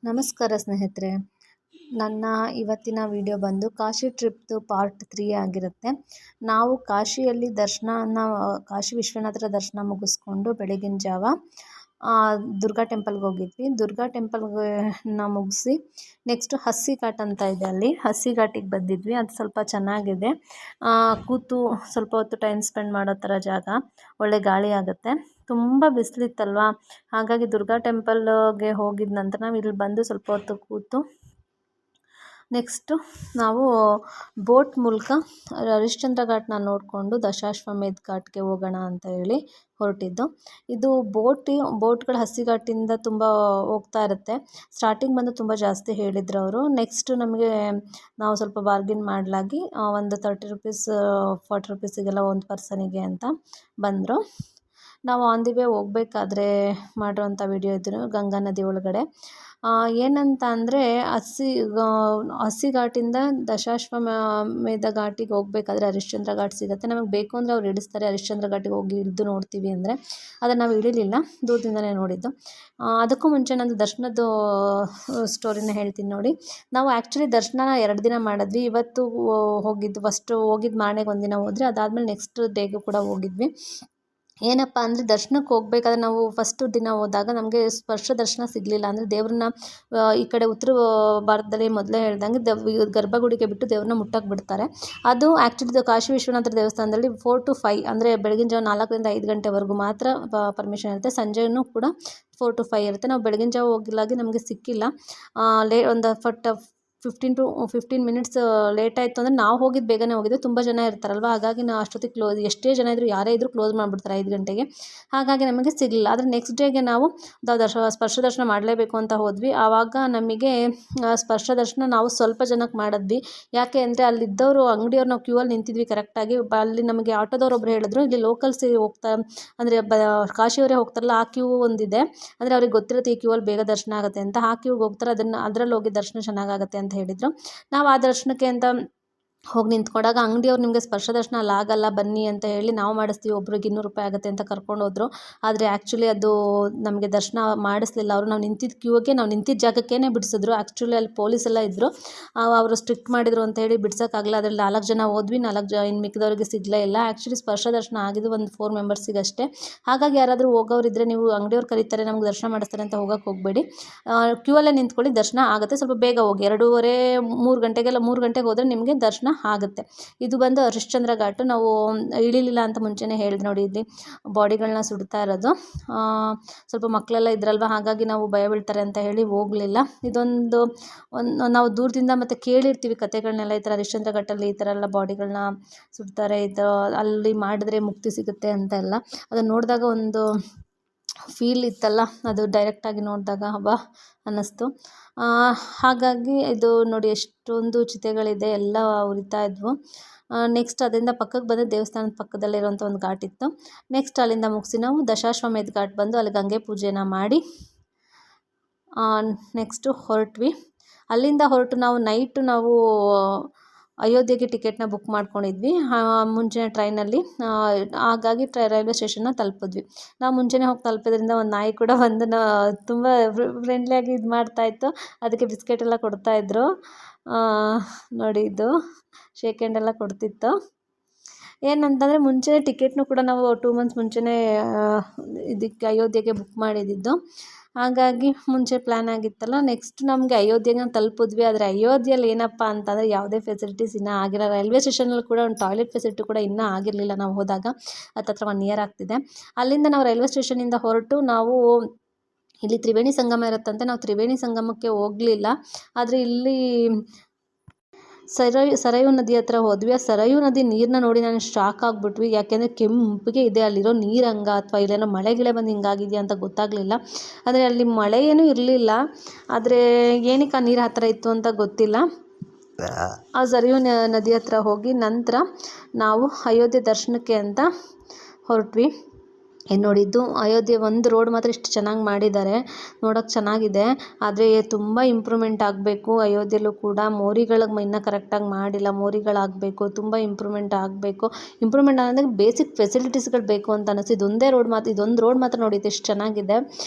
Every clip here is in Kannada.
ನಮಸ್ಕಾರ ಸ್ನೇಹಿತರೆ. ನನ್ನ ಇವತ್ತಿನ ವಿಡಿಯೋ ಬಂದು ಕಾಶಿ ಟ್ರಿಪ್ದು ಪಾರ್ಟ್ 3 ಆಗಿರುತ್ತೆ. ನಾವು ಕಾಶಿಯಲ್ಲಿ ಕಾಶಿ ವಿಶ್ವನಾಥರ ದರ್ಶನ ಮುಗಿಸ್ಕೊಂಡು ಬೆಳಗಿನ ಜಾವ ದುರ್ಗಾ ಟೆಂಪಲ್ಗೆ ಹೋಗಿದ್ವಿ. ದುರ್ಗಾ ಟೆಂಪಲ್ಗೆ ಮುಗಿಸಿ ನೆಕ್ಸ್ಟು ಹಸ್ಸಿ ಘಾಟ್ ಅಂತ ಇದೆ, ಅಲ್ಲಿ ಹಸ್ಸಿ ಘಾಟಿಗೆ ಬಂದಿದ್ವಿ. ಅದು ಸ್ವಲ್ಪ ಚೆನ್ನಾಗಿದೆ, ಕೂತು ಸ್ವಲ್ಪ ಹೊತ್ತು ಟೈಮ್ ಸ್ಪೆಂಡ್ ಮಾಡೋ ಥರ ಜಾಗ, ಒಳ್ಳೆ ಗಾಳಿ ಆಗುತ್ತೆ. ತುಂಬ ಬಿಸಿಲಿತ್ತಲ್ವ, ಹಾಗಾಗಿ ದುರ್ಗಾ ಟೆಂಪಲ್ಗೆ ಹೋಗಿದ ನಂತರ ನಾವು ಇಲ್ಲಿ ಬಂದು ಸ್ವಲ್ಪ ಹೊತ್ತು ಕೂತು ನೆಕ್ಸ್ಟು ನಾವು ಬೋಟ್ ಮೂಲಕ ಹರಿಶ್ಚಂದ್ರ ಘಾಟ್ನ ನೋಡಿಕೊಂಡು ದಶಾಶ್ವಮೇಧ ಘಾಟ್ಗೆ ಹೋಗೋಣ ಅಂತ ಹೇಳಿ ಹೊರಟಿದ್ದು. ಇದು ಬೋಟ್ಗಳು ಹಸ್ಸಿ ಘಾಟಿಂದ ತುಂಬ ಹೋಗ್ತಾ ಇರುತ್ತೆ. ಸ್ಟಾರ್ಟಿಂಗ್ ಬಂದು ತುಂಬ ಜಾಸ್ತಿ ಹೇಳಿದ್ರು ಅವರು. ನೆಕ್ಸ್ಟ್ ನಾವು ಸ್ವಲ್ಪ ಬಾರ್ಗಿನ್ ಮಾಡಲಾಗಿ ಒಂದು 30 ರುಪೀಸ್ 40 ರುಪೀಸಿಗೆಲ್ಲ ಒಂದು ಪರ್ಸನಿಗೆ ಅಂತ ಬಂದರು. ನಾವು ಆನ್ ದಿ ವೇ ಹೋಗ್ಬೇಕಾದ್ರೆ ಮಾಡಿರೋಂಥ ವಿಡಿಯೋ ಇದ್ದು ಗಂಗಾ ನದಿ ಒಳಗಡೆ ಏನಂತ ಅಂದರೆ ಹಸ್ಸಿ ಘಾಟಿಂದ ದಶಾಶ್ವಮೇಧ ಘಾಟಿಗೆ ಹೋಗ್ಬೇಕಾದ್ರೆ ಹರಿಶ್ಚಂದ್ರ ಘಾಟ್ ಸಿಗುತ್ತೆ. ನಮಗೆ ಬೇಕು ಅಂದರೆ ಅವ್ರು ಇಳಿಸ್ತಾರೆ. ಹರಿಶ್ಚಂದ್ರ ಘಾಟಿಗೆ ಹೋಗಿ ಇಳಿದು ನೋಡ್ತೀವಿ ಅಂದರೆ ಅದನ್ನು ನಾವು ಇಳಿಲಿಲ್ಲ, ದೂರದಿಂದನೇ ನೋಡಿದ್ದು. ಅದಕ್ಕೂ ಮುಂಚೆ ನಂದು ದರ್ಶನದ್ದು ಸ್ಟೋರಿನ ಹೇಳ್ತೀನಿ ನೋಡಿ. ನಾವು ಆ್ಯಕ್ಚುಲಿ ದರ್ಶನ 2 ದಿನ ಮಾಡಿದ್ವಿ. ಇವತ್ತು ಫಸ್ಟು ಹೋಗಿದ್ದು ಮಾರ್ನಿಂಗ್ ಒಂದಿನ ಹೋದ್ರಿ, ಅದಾದಮೇಲೆ ನೆಕ್ಸ್ಟ್ ಡೇಗೂ ಕೂಡ ಹೋಗಿದ್ವಿ. ಏನಪ್ಪ ಅಂದರೆ ದರ್ಶನಕ್ಕೆ ಹೋಗ್ಬೇಕಾದ್ರೆ ನಾವು ಫಸ್ಟು ದಿನ ಹೋದಾಗ ನಮಗೆ ಸ್ಪರ್ಶ ದರ್ಶನ ಸಿಗಲಿಲ್ಲ. ಅಂದರೆ ದೇವ್ರನ್ನ ಈ ಕಡೆ ಉತ್ತರ ಭಾರತದಲ್ಲಿ ಮೊದಲೇ ಹೇಳ್ದಂಗೆ ಗರ್ಭಗುಡಿಗೆ ಬಿಟ್ಟು ದೇವ್ರನ್ನ ಮುಟ್ಟಕ್ಕೆ ಬಿಡ್ತಾರೆ. ಅದು ಆ್ಯಕ್ಚುಲಿ ಕಾಶಿ ವಿಶ್ವನಾಥರ ದೇವಸ್ಥಾನದಲ್ಲಿ 4 to 5 ಅಂದರೆ ಬೆಳಗಿನ ಜಾವ 4 ರಿಂದ 5 ಗಂಟೆವರೆಗೂ ಮಾತ್ರ ಪರ್ಮಿಷನ್ ಇರುತ್ತೆ. ಸಂಜೆಯೂ ಕೂಡ 4 to 5 ಇರುತ್ತೆ. ನಾವು ಬೆಳಗಿನ ಜಾವ ಹೋಗಿಲ್ಲಾಗಿ ನಮಗೆ ಸಿಕ್ಕಿಲ್ಲ. ಒಂದು 15 ಮಿನಿಟ್ಸ್ ಲೇಟ್ ಆಯಿತು. ಅಂದರೆ ನಾವು ಹೋಗಿದ್ದು ಬೇಗನೆ ಹೋಗಿದ್ದು, ತುಂಬ ಜನ ಇರ್ತಾರಲ್ವ, ಹಾಗಾಗಿ ನಾವು ಅಷ್ಟೊತ್ತಿಗೆ ಎಷ್ಟೇ ಜನ ಇದ್ದರೂ ಯಾರೇ ಇದ್ದರೂ ಕ್ಲೋಸ್ ಮಾಡಿಬಿಡ್ತಾರೆ 5 ಗಂಟೆಗೆ. ಹಾಗಾಗಿ ನಮಗೆ ಸಿಗಲಿಲ್ಲ. ಆದರೆ ನೆಕ್ಸ್ಟ್ ಡೇಗೆ ನಾವು ಸ್ಪರ್ಶ ದರ್ಶನ ಮಾಡಲೇಬೇಕು ಅಂತ ಹೋದ್ವಿ. ಆವಾಗ ನಮಗೆ ಸ್ಪರ್ಶ ದರ್ಶನ ನಾವು ಸ್ವಲ್ಪ ಜನಕ್ಕೆ ಮಾಡಿದ್ವಿ. ಯಾಕೆ ಅಂದರೆ ಅಲ್ಲಿದ್ದವರು ಅಂಗಡಿಯವ್ರು, ನಾವು ಕ್ಯೂ ಅಲ್ಲಿ ನಿಂತಿದ್ವಿ ಕರೆಕ್ಟಾಗಿ. ಅಲ್ಲಿ ನಮಗೆ ಆಟೋದವ್ರು ಒಬ್ರು ಹೇಳಿದ್ರು, ಇಲ್ಲಿ ಲೋಕಲ್ಸ್ ಅಂದರೆ ಕಾಶಿಯವರೇ ಹೋಗ್ತಾರಲ್ಲ ಆ ಕ್ಯೂ ಒಂದಿದೆ, ಅಂದರೆ ಅವ್ರಿಗೆ ಗೊತ್ತಿರುತ್ತೆ ಈ ಕ್ಯೂ ಅಲ್ಲಿ ಬೇಗ ದರ್ಶನ ಆಗುತ್ತೆ ಅಂತ. ಆ ಕ್ಯೂಗೆ ಹೋಗ್ತಾರೆ, ಅದರಲ್ಲಿ ಹೋಗಿ ದರ್ಶನ ಚೆನ್ನಾಗಾಗುತ್ತೆ ಅಂತ ಹೇಳಿದರು. ನಾವು ಆ ದರ್ಶನಕ್ಕೆ ಅಂತ ಹೋಗಿ ನಿಂತ್ಕೊಂಡಾಗ ಅಂಗಡಿಯವ್ರು ನಿಮಗೆ ಸ್ಪರ್ಶ ದರ್ಶನ ಅಲ್ಲಿ ಆಗಲ್ಲ ಬನ್ನಿ ಅಂತ ಹೇಳಿ ನಾವು ಮಾಡಿಸ್ತೀವಿ, ಒಬ್ರಿಗೆ 200 ರೂಪಾಯಿ ಆಗುತ್ತೆ ಅಂತ ಕರ್ಕೊಂಡು ಹೋದ್ರು. ಆದರೆ ಆ್ಯಕ್ಚುಲಿ ಅದು ನಮಗೆ ದರ್ಶನ ಮಾಡಿಸ್ಲಿಲ್ಲ ಅವರು. ನಾವು ನಿಂತಿದ್ದ ಜಾಗಕ್ಕೇ ಬಿಡಿಸಿದ್ರು. ಆ್ಯಕ್ಚುಲಿ ಅಲ್ಲಿ ಪೊಲೀಸ್ ಎಲ್ಲ ಇದ್ದರು, ಅವರು ಸ್ಟ್ರಿಕ್ಟ್ ಮಾಡಿದ್ರು ಅಂತ ಹೇಳಿ ಬಿಡ್ಸೋಕ್ಕಾಗಲ್ಲ. ಅದರಲ್ಲಿ 4 ಜನ ಹೋದ್ವಿ, 4 ಇನ್ನು ಮಿಕ್ಕಿದವ್ರಿಗೆ ಸಿಗಲೇ ಇಲ್ಲ. ಆ್ಯಕ್ಚುಲಿ ಸ್ಪರ್ಶ ದರ್ಶನ ಆಗಿದ್ದು ಒಂದು 4 ಮೆಂಬರ್ಸಿಗೆ ಅಷ್ಟೇ. ಹಾಗಾಗಿ ಯಾರಾದರೂ ಹೋಗೋರಿದ್ದರೆ ನೀವು ಅಂಗಡಿಯವ್ರು ಕರೀತಾರೆ ನಮ್ಗೆ ದರ್ಶನ ಮಾಡಿಸ್ತಾರೆ ಅಂತ ಹೋಗೋಕ್ಕೆ ಹೋಗಬೇಡಿ, ಕ್ಯೂ ಅಲ್ಲೇ ನಿಂತ್ಕೊಳ್ಳಿ, ದರ್ಶನ ಆಗುತ್ತೆ. ಸ್ವಲ್ಪ ಬೇಗ ಹೋಗಿ 2:30 3 ಗಂಟೆಗೆ ಹೋದರೆ ನಿಮಗೆ ದರ್ಶನ ಆಗುತ್ತೆ. ಇದು ಬಂದು ಹರಿಶ್ಚಂದ್ರ ಘಾಟು. ನಾವು ಇಳಿಲಿಲ್ಲ ಅಂತ ಮುಂಚೆನೇ ಹೇಳಿದೆ ನೋಡಿ, ಇಲ್ಲಿ ಬಾಡಿಗಳನ್ನ ಸುಡ್ತಾ ಇರೋದು. ಸ್ವಲ್ಪ ಮಕ್ಕಳೆಲ್ಲ ಇದ್ರಲ್ವ, ಹಾಗಾಗಿ ನಾವು ಭಯ ಬೀಳ್ತಾರೆ ಅಂತ ಹೇಳಿ ಹೋಗಲಿಲ್ಲ. ನಾವು ದೂರದಿಂದ ಮತ್ತು ಕೇಳಿರ್ತೀವಿ ಕಥೆಗಳನ್ನೆಲ್ಲ, ಈ ಥರ ಹರಿಶ್ಚಂದ್ರ ಘಾಟಲ್ಲಿ ಈ ಥರ ಎಲ್ಲ ಬಾಡಿಗಳನ್ನ ಸುಡ್ತಾರೆ, ಈ ಥರ ಅಲ್ಲಿ ಮಾಡಿದ್ರೆ ಮುಕ್ತಿ ಸಿಗುತ್ತೆ ಅಂತ ಎಲ್ಲ. ಅದನ್ನು ನೋಡಿದಾಗ ಒಂದು ಫೀಲ್ ಇತ್ತಲ್ಲ, ಅದು ಡೈರೆಕ್ಟಾಗಿ ನೋಡಿದಾಗ ಹಬ್ಬ ಅನ್ನಿಸ್ತು. ಹಾಗಾಗಿ ಇದು ನೋಡಿ ಎಷ್ಟೊಂದು ಚಿತೆಗಳಿದೆ, ಎಲ್ಲ ಉರಿತಾ ಇದ್ವು. ನೆಕ್ಸ್ಟ್ ಅದರಿಂದ ಪಕ್ಕಕ್ಕೆ ಬಂದು ದೇವಸ್ಥಾನದ ಪಕ್ಕದಲ್ಲಿರುವಂಥ ಒಂದು ಘಾಟ್ ಇತ್ತು. ನೆಕ್ಸ್ಟ್ ಅಲ್ಲಿಂದ ಮುಗಿಸಿ ನಾವು ದಶಾಶ್ವಮೇಧ ಘಾಟ್ ಬಂದು ಅಲ್ಲಿ ಗಂಗೆ ಪೂಜೆನ ಮಾಡಿ ನೆಕ್ಸ್ಟು ಹೊರಟ್ವಿ. ಅಲ್ಲಿಂದ ಹೊರಟು ನಾವು ಅಯೋಧ್ಯೆಗೆ ಟಿಕೆಟ್ನ ಬುಕ್ ಮಾಡ್ಕೊಂಡಿದ್ವಿ ಮುಂಚೆನೇ ಟ್ರೈನಲ್ಲಿ. ಹಾಗಾಗಿ ರೈಲ್ವೆ ಸ್ಟೇಷನ್ನ ತಲುಪಿದ್ವಿ. ನಾವು ಮುಂಚೆನೇ ಹೋಗಿ ತಲುಪಿದ್ರಿಂದ ಒಂದು ನಾಯಿ ಕೂಡ ಬಂದು ತುಂಬ ಫ್ರೆಂಡ್ಲಿಯಾಗಿ ಇದು ಮಾಡ್ತಾಯಿತ್ತು. ಅದಕ್ಕೆ ಬಿಸ್ಕೆಟ್ ಎಲ್ಲ ಕೊಡ್ತಾಯಿದ್ರು ನೋಡಿ, ಇದು ಶೇಕ್ ಹ್ಯಾಂಡ್ ಎಲ್ಲ ಕೊಡ್ತಿತ್ತು. ಏನಂತಂದರೆ ಮುಂಚೆನೇ ಟಿಕೆಟ್ನು ಕೂಡ ನಾವು 2 ಮಂತ್ಸ್ ಮುಂಚೆನೇ ಇದಕ್ಕೆ ಅಯೋಧ್ಯೆಗೆ ಬುಕ್ ಮಾಡಿದ್ದು. ಹಾಗಾಗಿ ಮುಂಚೆ ಪ್ಲ್ಯಾನ್ ಆಗಿತ್ತಲ್ಲ. ನೆಕ್ಸ್ಟ್ ನಮಗೆ ಅಯೋಧ್ಯೆಗೆ ತಲುಪಿದ್ವಿ. ಆದರೆ ಅಯೋಧ್ಯೆಯಲ್ಲಿ ಏನಪ್ಪ ಅಂತಂದರೆ ಯಾವುದೇ ಫೆಸಿಲಿಟೀಸ್ ಇನ್ನೂ ಆಗಿಲ್ಲ. ರೈಲ್ವೆ ಸ್ಟೇಷನಲ್ಲಿ ಕೂಡ ಒಂದು ಟಾಯ್ಲೆಟ್ ಫೆಸಿಲಿಟಿ ಕೂಡ ಇನ್ನೂ ಆಗಿರಲಿಲ್ಲ ನಾವು ಹೋದಾಗ. ಹತ್ತತ್ರ 1 ಇಯರ್ ಆಗ್ತಿದೆ. ಅಲ್ಲಿಂದ ನಾವು ರೈಲ್ವೆ ಸ್ಟೇಷನಿಂದ ಹೊರಟು ನಾವು ಇಲ್ಲಿ ತ್ರಿವೇಣಿ ಸಂಗಮ ಇರುತ್ತಂತೆ. ನಾವು ತ್ರಿವೇಣಿ ಸಂಗಮಕ್ಕೆ ಹೋಗಲಿಲ್ಲ, ಆದರೆ ಇಲ್ಲಿ ಸರಯೂ ನದಿ ಹತ್ರ ಹೋದ್ವಿ. ಆ ಸರಯೂ ನದಿ ನೀರನ್ನ ನೋಡಿ ನಾನು ಶಾಕ್ ಆಗಿಬಿಟ್ವಿ. ಯಾಕೆಂದರೆ ಕೆಂಪಿಗೆ ಇದೆ, ಅಲ್ಲಿರೋ ನೀರಂಗ ಅಥವಾ ಇಲ್ಲೇನೋ ಮಳೆ ಬಂದು ಹಿಂಗಾಗಿದೆಯಾ ಅಂತ ಗೊತ್ತಾಗಲಿಲ್ಲ. ಆದರೆ ಅಲ್ಲಿ ಮಳೆ ಏನೂ ಇರಲಿಲ್ಲ, ಆದರೆ ಏನಕ್ಕೆ ಆ ನೀರು ಆ ಥರ ಇತ್ತು ಅಂತ ಗೊತ್ತಿಲ್ಲ. ಆ ಸರಯೂ ನದಿ ಹತ್ರ ಹೋಗಿ ನಂತರ ನಾವು ಅಯೋಧ್ಯೆ ದರ್ಶನಕ್ಕೆ ಅಂತ ಹೊರಟ್ವಿ. ಏನು ನೋಡಿದ್ದು ಅಯೋಧ್ಯೆ ಒಂದು ರೋಡ್ ಮಾತ್ರ ಇಷ್ಟು ಚೆನ್ನಾಗಿ ಮಾಡಿದ್ದಾರೆ, ನೋಡೋಕ್ಕೆ ಚೆನ್ನಾಗಿದೆ. ಆದರೆ ತುಂಬ ಇಂಪ್ರೂವ್ಮೆಂಟ್ ಆಗಬೇಕು ಅಯೋಧ್ಯೆಯಲ್ಲೂ ಕೂಡ. ಮೋರಿಗಳಿಗೆ ಇನ್ನೂ ಕರೆಕ್ಟಾಗಿ ಮಾಡಿಲ್ಲ, ಮೋರಿಗಳಾಗಬೇಕು, ತುಂಬ ಇಂಪ್ರೂವ್ಮೆಂಟ್ ಆಗಬೇಕು. ಇಂಪ್ರೂವ್ಮೆಂಟ್ ಅಂದರೆ ಬೇಸಿಕ್ ಫೆಸಿಲಿಟೀಸ್ಗಳು ಬೇಕು ಅಂತ ಅನ್ನಿಸ್ತು. ಇದೊಂದು ರೋಡ್ ಮಾತ್ರ ನೋಡಿ ಎಷ್ಟು ಚೆನ್ನಾಗಿದೆ.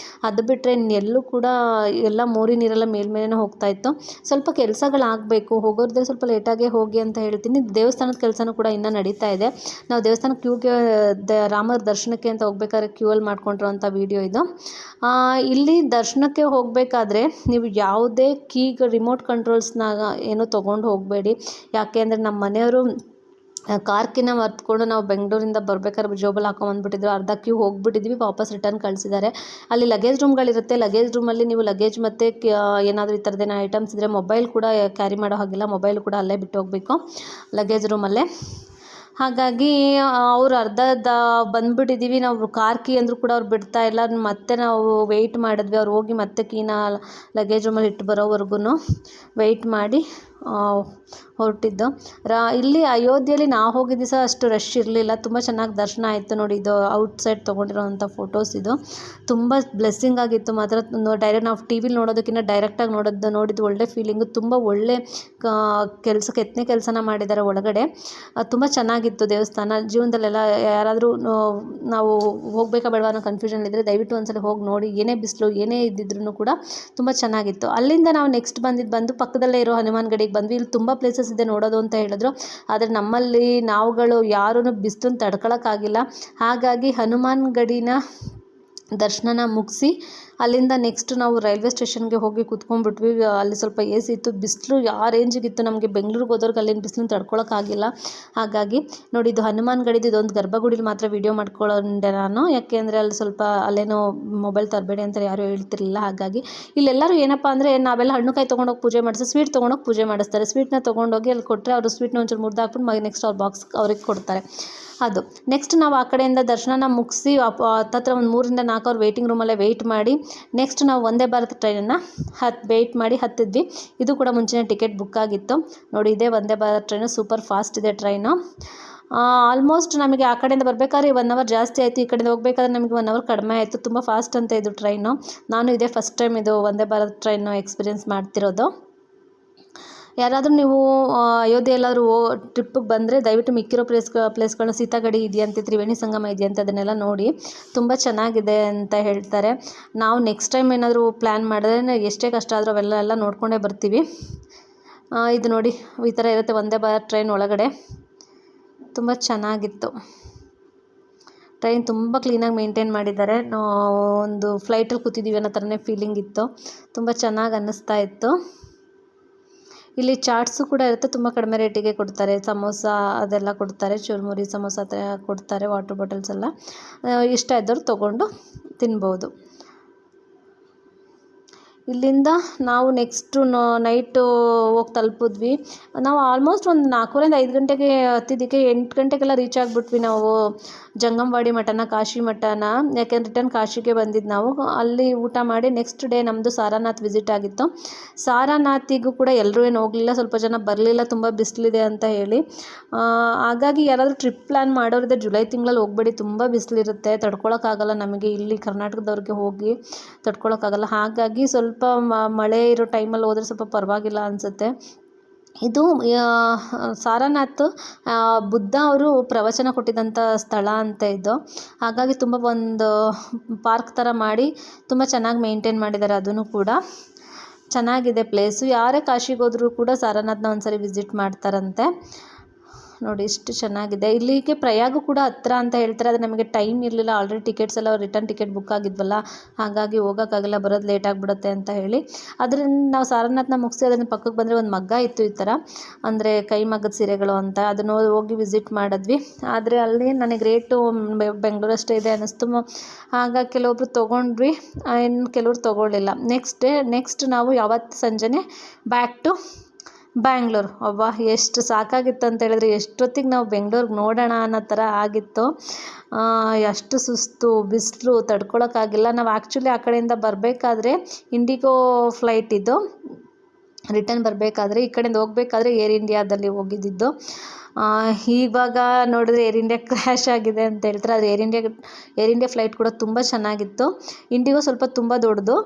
ಅದು ಬಿಟ್ಟರೆ ಇನ್ನೆಲ್ಲೂ ಕೂಡ ಎಲ್ಲ ಮೋರಿ ನೀರೆಲ್ಲ ಮೇಲ್ಮೇಲೆ ಹೋಗ್ತಾ ಇತ್ತು. ಸ್ವಲ್ಪ ಕೆಲಸಗಳಾಗಬೇಕು, ಹೋಗೋದ್ರೆ ಸ್ವಲ್ಪ ಲೇಟಾಗೇ ಹೋಗಿ ಅಂತ ಹೇಳ್ತೀನಿ. ದೇವಸ್ಥಾನದ ಕೆಲಸನೂ ಕೂಡ ಇನ್ನೂ ನಡೀತಾ ಇದೆ. ನಾವು ದೇವಸ್ಥಾನ ಕ್ಯೂಗೆ ರಾಮರ ದರ್ಶನಕ್ಕೆ ಅಂತ ಹೋಗ್ಬೇಕಾದ್ರೆ ಕ್ಯೂ ಅಲ್ಲಿ ಮಾಡ್ಕೊಂಡಿರೋಂಥ ವಿಡಿಯೋ ಇದು. ಇಲ್ಲಿ ದರ್ಶನಕ್ಕೆ ಹೋಗಬೇಕಾದ್ರೆ ನೀವು ಯಾವುದೇ ರಿಮೋಟ್ ಕಂಟ್ರೋಲ್ಸ್ನಾಗ ಏನೂ ತೊಗೊಂಡು ಹೋಗಬೇಡಿ. ಯಾಕೆ ಅಂದರೆ ನಮ್ಮ ಮನೆಯವರು ಕಾರ್ ಕೀನ ಮರ್ತ್ಕೊಂಡು ನಾವು ಬೆಂಗಳೂರಿಂದ ಬರ್ಬೇಕಾದ್ರೆ ಜೋಬಲ್ಲಿ ಹಾಕೊಂಬಂದ್ಬಿಟ್ಟಿದ್ರು. ಅರ್ಧ ಕ್ಯೂ ಹೋಗ್ಬಿಟ್ಟಿದ್ವಿ, ವಾಪಸ್ ರಿಟರ್ನ್ ಕಳಿಸಿದ್ದಾರೆ. ಅಲ್ಲಿ ಲಗೇಜ್ ರೂಮ್ಗಳಿರುತ್ತೆ, ಲಗೇಜ್ ರೂಮಲ್ಲಿ ನೀವು ಲಗೇಜ್ ಮತ್ತು ಏನಾದರೂ ಈ ಥರದ್ದೇನೋ ಐಟಮ್ಸ್ ಇದ್ದರೆ ಮೊಬೈಲ್ ಕೂಡ ಕ್ಯಾರಿ ಮಾಡೋ ಹಾಗಿಲ್ಲ, ಮೊಬೈಲ್ ಕೂಡ ಅಲ್ಲೇ ಬಿಟ್ಟು ಹೋಗಬೇಕು ಲಗೇಜ್ ರೂಮಲ್ಲೇ. ಹಾಗಾಗಿ ಅವ್ರು ಬಂದುಬಿಟ್ಟಿದ್ದೀವಿ, ನಾವು ಕಾರ್ ಕೀ ಅಂದರೂ ಕೂಡ ಅವ್ರು ಬಿಡ್ತಾ ಇಲ್ಲ. ಮತ್ತೆ ನಾವು ವೆಯ್ಟ್ ಮಾಡಿದ್ವಿ, ಅವ್ರು ಹೋಗಿ ಮತ್ತೆ ಕೀನ ಲಗೇಜ್ ರೂಮಲ್ಲಿ ಇಟ್ಟು ಬರೋವರೆಗೂ ವೆಯ್ಟ್ ಮಾಡಿ ಹೊರಟಿದ್ದು. ಇಲ್ಲಿ ಅಯೋಧ್ಯೆಯಲ್ಲಿ ನಾವು ಹೋಗಿದ್ದು ಸಹ ಅಷ್ಟು ರಶ್ ಇರಲಿಲ್ಲ, ತುಂಬ ಚೆನ್ನಾಗಿ ದರ್ಶನ ಆಯಿತು ನೋಡಿ. ಇದು ಔಟ್ಸೈಡ್ ತೊಗೊಂಡಿರೋಂಥ ಫೋಟೋಸ್ ಇದು. ತುಂಬ ಬ್ಲೆಸ್ಸಿಂಗ್ ಆಗಿತ್ತು ಮಾತ್ರ. ಡೈರೆಕ್ಟ್ ನಾವು ಟಿ ವಿಲಿ ನೋಡೋದಕ್ಕಿಂತ ಡೈರೆಕ್ಟಾಗಿ ನೋಡಿದ್ದು ಒಳ್ಳೆ ಫೀಲಿಂಗು. ತುಂಬ ಒಳ್ಳೆ ಕೆತ್ತನೆ ಕೆಲಸನ ಮಾಡಿದ್ದಾರೆ ಒಳಗಡೆ. ತುಂಬ ಚೆನ್ನಾಗಿತ್ತು ದೇವಸ್ಥಾನ. ಜೀವನದಲ್ಲೆಲ್ಲ ಯಾರಾದರೂ ನಾವು ಹೋಗಬೇಕಾ ಬೇಡವಾ ಅನ್ನೋ ಕನ್ಫ್ಯೂಷನ್ಲಿದ್ದರೆ ದಯವಿಟ್ಟು ಒಂದ್ಸಲ ಹೋಗಿ ನೋಡಿ. ಏನೇ ಬಿಸಿಲು ಏನೇ ಇದ್ದಿದ್ರೂ ಕೂಡ ತುಂಬ ಚೆನ್ನಾಗಿತ್ತು. ಅಲ್ಲಿಂದ ನಾವು ನೆಕ್ಸ್ಟ್ ಬಂದು ಪಕ್ಕದಲ್ಲೇ ಇರೋ ಹನುಮಾನ್ ಗಡಿಗೆ ಬಂದ್ವಿ. ಇಲ್ಲಿ ತುಂಬ ಪ್ಲೇಸಸ್ ಇದೆ ನೋಡೋದು ಅಂತ ಹೇಳಿದ್ರು, ಆದರೆ ನಮ್ಮಲ್ಲಿ ನಾವುಗಳು ಯಾರೂ ಬಿಸಿಲನ್ನು ತಡ್ಕೊಳಕ್ಕಾಗಿಲ್ಲ. ಹಾಗಾಗಿ ಹನುಮಾನ್ ಗಡಿನ ದರ್ಶನನ ಮುಗಿಸಿ ಅಲ್ಲಿಂದ ನೆಕ್ಸ್ಟ್ ನಾವು ರೈಲ್ವೆ ಸ್ಟೇಷನ್ಗೆ ಹೋಗಿ ಕೂತ್ಕೊಂಡ್ಬಿಟ್ವಿ. ಅಲ್ಲಿ ಸ್ವಲ್ಪ ಎ ಸಿ ಇತ್ತು. ಬಿಸಿಲು ಯಾವ ರೇಂಜಿಗಿತ್ತು ನಮಗೆ ಬೆಂಗಳೂರಿಗೆ ಹೋದವ್ರಿಗೆ ಅಲ್ಲಿನ ಬಿಸಿಲನ್ನು ತಡ್ಕೊಳಕ್ಕಾಗಿಲ್ಲ. ಹಾಗಾಗಿ ನೋಡಿ, ಇದು ಹನುಮಾನ್ ಗಡಿದು ಇದೊಂದು ಗರ್ಭಗುಡಿಲಿ ಮಾತ್ರ ವೀಡಿಯೋ ಮಾಡ್ಕೊಂಡೆ ನಾನು. ಯಾಕೆಂದರೆ ಅಲ್ಲಿ ಸ್ವಲ್ಪ ಅಲ್ಲೇನೋ ಮೊಬೈಲ್ ತರಬೇಡಿ ಅಂತ ಯಾರೂ ಹೇಳ್ತಿರಲಿಲ್ಲ. ಹಾಗಾಗಿ ಇಲ್ಲೆಲ್ಲರೂ ಏನಪ್ಪ ಅಂದರೆ ನಾವೆಲ್ಲ ಹಣ್ಣುಕಾಯಿ ತೊಗೊಂಡೋಗಿ ಪೂಜೆ ಮಾಡಿಸಿ ಸ್ವೀಟ್ ತೊಗೊಂಡೋಗಿ ಪೂಜೆ ಮಾಡಿಸ್ತಾರೆ. ಸ್ವೀಟ್ನ ತೊಗೊಂಡೋಗಿ ಅಲ್ಲಿ ಕೊಟ್ಟರೆ ಅವರು ಸ್ವೀಟ್ನ ಒಂಚೂರು ಮುರಿದು ಹಾಕ್ಬಿಟ್ಟು ನೆಕ್ಸ್ಟ್ ಅವ್ರ ಬಾಕ್ಸ್ ಅವ್ರಿಗೆ ಕೊಡ್ತಾರೆ. ಅದು ನೆಕ್ಸ್ಟ್ ನಾವು ಆ ಕಡೆಯಿಂದ ದರ್ಶನನ ಮುಗಿಸಿ ಹತ್ತತ್ರ ಒಂದು 3 ರಿಂದ 4 ಅವರ್ ವೇಟಿಂಗ್ ರೂಮಲ್ಲೇ ವೆಯ್ಟ್ ಮಾಡಿ ನೆಕ್ಸ್ಟ್ ನಾವು ವಂದೇ ಭಾರತ್ ಟ್ರೈನನ್ನು ವೆಯ್ಟ್ ಮಾಡಿ ಹತ್ತಿದ್ವಿ. ಇದು ಕೂಡ ಮುಂಚೆನೇ ಟಿಕೆಟ್ ಬುಕ್ ಆಗಿತ್ತು ನೋಡಿ. ಇದೇ Vande Bharat train, super fast ಇದೆ ಟ್ರೈನು. ಆಲ್ಮೋಸ್ಟ್ ನಮಗೆ ಆ ಕಡೆಯಿಂದ ಬರಬೇಕಾದ್ರೆ 1 ಅವರ್ ಜಾಸ್ತಿ ಆಯಿತು, ಈ ಕಡೆಯಿಂದ ಹೋಗಬೇಕಾದ್ರೆ ನಮಗೆ 1 ಅವರ್ ಕಡಿಮೆ ಆಯಿತು. ತುಂಬ ಫಾಸ್ಟ್ ಅಂತ ಇದು ಟ್ರೈನು. ನಾನು ಇದೇ ಫಸ್ಟ್ ಟೈಮ್ ಇದು ವಂದೇ ಭಾರತ್ ಟ್ರೈನು ಎಕ್ಸ್ಪೀರಿಯೆನ್ಸ್ ಮಾಡ್ತಿರೋದು. ಯಾರಾದರೂ ನೀವು ಅಯೋಧ್ಯೆ ಎಲ್ಲಾದರೂ ಟ್ರಿಪ್ಪಿಗೆ ಬಂದರೆ ದಯವಿಟ್ಟು ಮಿಕ್ಕಿರೋ ಪ್ಲೇಸ್ಗಳನ್ನ ಸೀತಾಗಡಿ ಇದೆಯಂತೆ, ತ್ರಿವೇಣಿ ಸಂಗಮ ಇದೆಯಂತೆ, ಅದನ್ನೆಲ್ಲ ನೋಡಿ. ತುಂಬ ಚೆನ್ನಾಗಿದೆ ಅಂತ ಹೇಳ್ತಾರೆ. ನಾವು ನೆಕ್ಸ್ಟ್ ಟೈಮ್ ಏನಾದರೂ ಪ್ಲ್ಯಾನ್ ಮಾಡಿದ್ರೆ ಎಷ್ಟೇ ಕಷ್ಟ ಆದರೂ ಅವೆಲ್ಲ ನೋಡ್ಕೊಂಡೇ ಬರ್ತೀವಿ. ಇದು ನೋಡಿ ಈ ಥರ ಇರುತ್ತೆ ವಂದೇ ಭಾರತ್ ಟ್ರೈನ್ ಒಳಗಡೆ. ತುಂಬ ಚೆನ್ನಾಗಿತ್ತು ಟ್ರೈನ್, ತುಂಬ ಕ್ಲೀನಾಗಿ ಮೇಂಟೈನ್ ಮಾಡಿದ್ದಾರೆ. ಒಂದು ಫ್ಲೈಟಲ್ಲಿ ಕೂತಿದ್ದೀವಿ ಅನ್ನೋ ಥರನೇ ಫೀಲಿಂಗ್ ಇತ್ತು. ತುಂಬ ಚೆನ್ನಾಗಿ ಅನ್ನಿಸ್ತಾ ಇತ್ತು. ಇಲ್ಲಿ ಚಾಟ್ಸು ಕೂಡ ಇರುತ್ತೆ, ತುಂಬ ಕಡಿಮೆ ರೇಟಿಗೆ ಕೊಡ್ತಾರೆ. ಸಮೋಸ ಅದೆಲ್ಲ ಕೊಡ್ತಾರೆ, ಚುರುಮುರಿ ಸಮೋಸ ಆ ಥರ ಕೊಡ್ತಾರೆ. ವಾಟರ್ ಬಾಟಲ್ಸ್ ಎಲ್ಲ ಇಷ್ಟ ಇದ್ದವ್ರು ತೊಗೊಂಡು ತಿನ್ಬೋದು. ಇಲ್ಲಿಂದ ನಾವು ನೆಕ್ಸ್ಟು ನೈಟು ಹೋಗಿ ತಲುಪಿದ್ವಿ. ನಾವು ಆಲ್ಮೋಸ್ಟ್ ಒಂದು 4:30 5 ಗಂಟೆಗೆ ಹತ್ತಿದ್ದಕ್ಕೆ 8 ಗಂಟೆಗೆಲ್ಲ ರೀಚ್ ಆಗಿಬಿಟ್ವಿ ನಾವು ಜಂಗಮವಾಡಿ ಮಠನ, ಕಾಶಿ ಮಠನ. ಯಾಕೆಂದ್ರೆ ರಿಟರ್ನ್ ಕಾಶಿಗೆ ಬಂದಿದ್ದು ನಾವು. ಅಲ್ಲಿ ಊಟ ಮಾಡಿ ನೆಕ್ಸ್ಟ್ ಡೇ ನಮ್ಮದು ಸಾರಾನಾಥ್ ವಿಸಿಟ್ ಆಗಿತ್ತು. ಸಾರಾನಾಥಿಗೂ ಕೂಡ ಎಲ್ಲರೂ ಏನು ಹೋಗಲಿಲ್ಲ, ಸ್ವಲ್ಪ ಜನ ಬರಲಿಲ್ಲ, ತುಂಬ ಬಿಸಿಲಿದೆ ಅಂತ ಹೇಳಿ. ಹಾಗಾಗಿ ಯಾರಾದರೂ ಟ್ರಿಪ್ ಪ್ಲ್ಯಾನ್ ಮಾಡೋರಿದ್ದರೆ ಜುಲೈ ತಿಂಗಳಲ್ಲಿ ಹೋಗಬೇಡಿ, ತುಂಬ ಬಿಸಿಲಿರುತ್ತೆ, ತಡ್ಕೊಳಕ್ಕಾಗಲ್ಲ. ನಮಗೆ ಇಲ್ಲಿ ಕರ್ನಾಟಕದವ್ರಿಗೆ ಹೋಗಿ ತಡ್ಕೊಳಕ್ಕಾಗಲ್ಲ. ಹಾಗಾಗಿ ಸ್ವಲ್ಪ ಮಳೆ ಇರೋ ಟೈಮಲ್ಲಿ ಹೋದರೆ ಸ್ವಲ್ಪ ಪರವಾಗಿಲ್ಲ ಅನಿಸುತ್ತೆ. ಇದು ಸಾರಾನಾಥ್ ಬುದ್ಧ ಅವರು ಪ್ರವಚನ ಕೊಟ್ಟಿದ್ದಂಥ ಸ್ಥಳ ಅಂತ ಇದು. ಹಾಗಾಗಿ ತುಂಬ ಒಂದು ಪಾರ್ಕ್ ಥರ ಮಾಡಿ ತುಂಬ ಚೆನ್ನಾಗಿ ಮೇಂಟೈನ್ ಮಾಡಿದ್ದಾರೆ. ಅದನ್ನು ಕೂಡ ಚೆನ್ನಾಗಿದೆ ಪ್ಲೇಸು. ಯಾರೇ ಕಾಶಿಗೆ ಹೋದರೂ ಕೂಡ ಸಾರಾನಾಥ್ನ ಒಂದ್ಸರಿ ವಿಸಿಟ್ ಮಾಡ್ತಾರಂತೆ. ನೋಡಿ ಎಷ್ಟು ಚೆನ್ನಾಗಿದೆ. ಇಲ್ಲಿಗೆ ಪ್ರಯಾಗ ಕೂಡ ಹತ್ತಿರ ಅಂತ ಹೇಳ್ತಾರೆ, ಆದರೆ ನಮಗೆ ಟೈಮ್ ಇರಲಿಲ್ಲ. ಆಲ್ರೆಡಿ ಟಿಕೆಟ್ಸ್ ಎಲ್ಲ ರಿಟರ್ನ್ ಟಿಕೆಟ್ ಬುಕ್ ಆಗಿದ್ವಲ್ಲ, ಹಾಗಾಗಿ ಹೋಗೋಕ್ಕಾಗಲ್ಲ, ಬರೋದು ಲೇಟ್ ಆಗಿಬಿಡುತ್ತೆ ಅಂತ ಹೇಳಿ. ಅದರಿಂದ ನಾವು ಸಾರನಾಥ್ನ ಮುಗಿಸಿ ಅದನ್ನು ಪಕ್ಕಕ್ಕೆ ಬಂದರೆ ಒಂದು ಮಗ್ಗ ಇತ್ತು ಈ ಥರ, ಅಂದರೆ ಕೈ ಮಗ್ಗದ ಸೀರೆಗಳು ಅಂತ. ಅದನ್ನು ಹೋಗಿ ವಿಸಿಟ್ ಮಾಡಿದ್ವಿ. ಆದರೆ ಅಲ್ಲಿ ನನಗೆ ರೇಟು ಬೆಂಗಳೂರಷ್ಟೇ ಇದೆ ಅನ್ನಿಸ್ತು. ಹಾಗಾಗಿ ಕೆಲವೊಬ್ರು ತೊಗೊಂಡ್ವಿ, ಇನ್ನು ಕೆಲವ್ರು ತೊಗೊಳ್ಳಿಲ್ಲ. ನೆಕ್ಸ್ಟ್ ನಾವು ಯಾವತ್ತು ಸಂಜೆನೇ ಬ್ಯಾಕ್ ಟು ಬ್ಯಾಂಗ್ಳೂರು. ಅಬ್ಬಾ ಎಷ್ಟು ಸಾಕಾಗಿತ್ತು ಅಂತ ಹೇಳಿದ್ರೆ, ಎಷ್ಟೊತ್ತಿಗೆ ನಾವು ಬೆಂಗ್ಳೂರಿಗೆ ನೋಡೋಣ ಅನ್ನೋ ಥರ ಆಗಿತ್ತು. ಅಷ್ಟು ಸುಸ್ತು, ಬಿಸಿಲು ತಡ್ಕೊಳಕ್ಕಾಗಿಲ್ಲ. ನಾವು ಆ್ಯಕ್ಚುಲಿ ಆ ಕಡೆಯಿಂದ ಬರಬೇಕಾದ್ರೆ ಇಂಡಿಗೋ ಫ್ಲೈಟ್ ಇದು, ರಿಟರ್ನ್ ಬರಬೇಕಾದ್ರೆ. ಈ ಕಡೆಯಿಂದ ಹೋಗಬೇಕಾದ್ರೆ ಏರ್ ಇಂಡಿಯಾದಲ್ಲಿ ಹೋಗಿದ್ದಿದ್ದು. ಇವಾಗ ನೋಡಿದ್ರೆ ಏರ್ ಇಂಡಿಯಾ ಕ್ರ್ಯಾಶ್ ಆಗಿದೆ ಅಂತ ಹೇಳ್ತಾರೆ. ಆದರೆ ಏರ್ ಇಂಡಿಯಾ ಫ್ಲೈಟ್ ಕೂಡ ತುಂಬ ಚೆನ್ನಾಗಿತ್ತು. ಇಂಡಿಗೋ ಸ್ವಲ್ಪ ತುಂಬ ದೊಡ್ಡದು,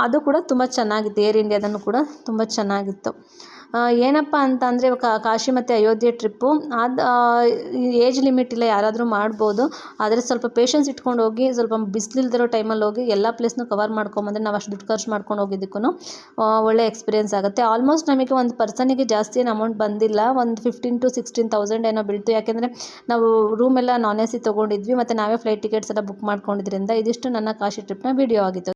ಅದು ಕೂಡ ತುಂಬ ಚೆನ್ನಾಗಿತ್ತು. ಏರ್ ಇಂಡಿಯಾದನ್ನು ಕೂಡ ತುಂಬ ಚೆನ್ನಾಗಿತ್ತು. ಏನಪ್ಪ ಅಂತ ಅಂದರೆ ಕಾಶಿ ಮತ್ತು ಅಯೋಧ್ಯೆ ಟ್ರಿಪ್ಪು ಅದು ಏಜ್ ಲಿಮಿಟ್ ಇಲ್ಲ, ಯಾರಾದರೂ ಮಾಡ್ಬೋದು. ಆದರೆ ಸ್ವಲ್ಪ ಪೇಷನ್ಸ್ ಇಟ್ಕೊಂಡು ಹೋಗಿ, ಸ್ವಲ್ಪ ಬಿಸಿಲಿಲ್ದಿರೋ ಟೈಮಲ್ಲಿ ಹೋಗಿ ಎಲ್ಲ ಪ್ಲೇಸ್ನೂ ಕವರ್ ಮಾಡ್ಕೊಂಬಂದರೆ ನಾವು ಅಷ್ಟು ದುಡ್ಡು ಖರ್ಚು ಮಾಡ್ಕೊಂಡು ಹೋಗಿದ್ದಕ್ಕೂ ಒಳ್ಳೆ ಎಕ್ಸ್ಪೀರಿಯೆನ್ಸ್ ಆಗುತ್ತೆ. ಆಲ್ಮೋಸ್ಟ್ ನಮಗೆ ಒಂದು ಪರ್ಸನಿಗೆ ಜಾಸ್ತಿ ಏನು ಅಮೌಂಟ್ ಬಂದಿಲ್ಲ, ಒಂದು 15,000 to 16,000 ಏನೋ ಬೀಳ್ತು. ಯಾಕೆಂದರೆ ನಾವು ರೂಮೆಲ್ಲ ನಾನ್ AC ತೊಗೊಂಡಿದ್ವಿ ಮತ್ತು ನಾವೇ ಫ್ಲೈಟ್ ಟಿಕೆಟ್ಸ್ ಎಲ್ಲ ಬುಕ್ ಮಾಡ್ಕೊಂಡಿದ್ರಿಂದ. ಇದಿಷ್ಟು ನನ್ನ ಕಾಶಿ ಟ್ರಿಪ್ನ ವಿಡಿಯೋ ಆಗಿತ್ತು.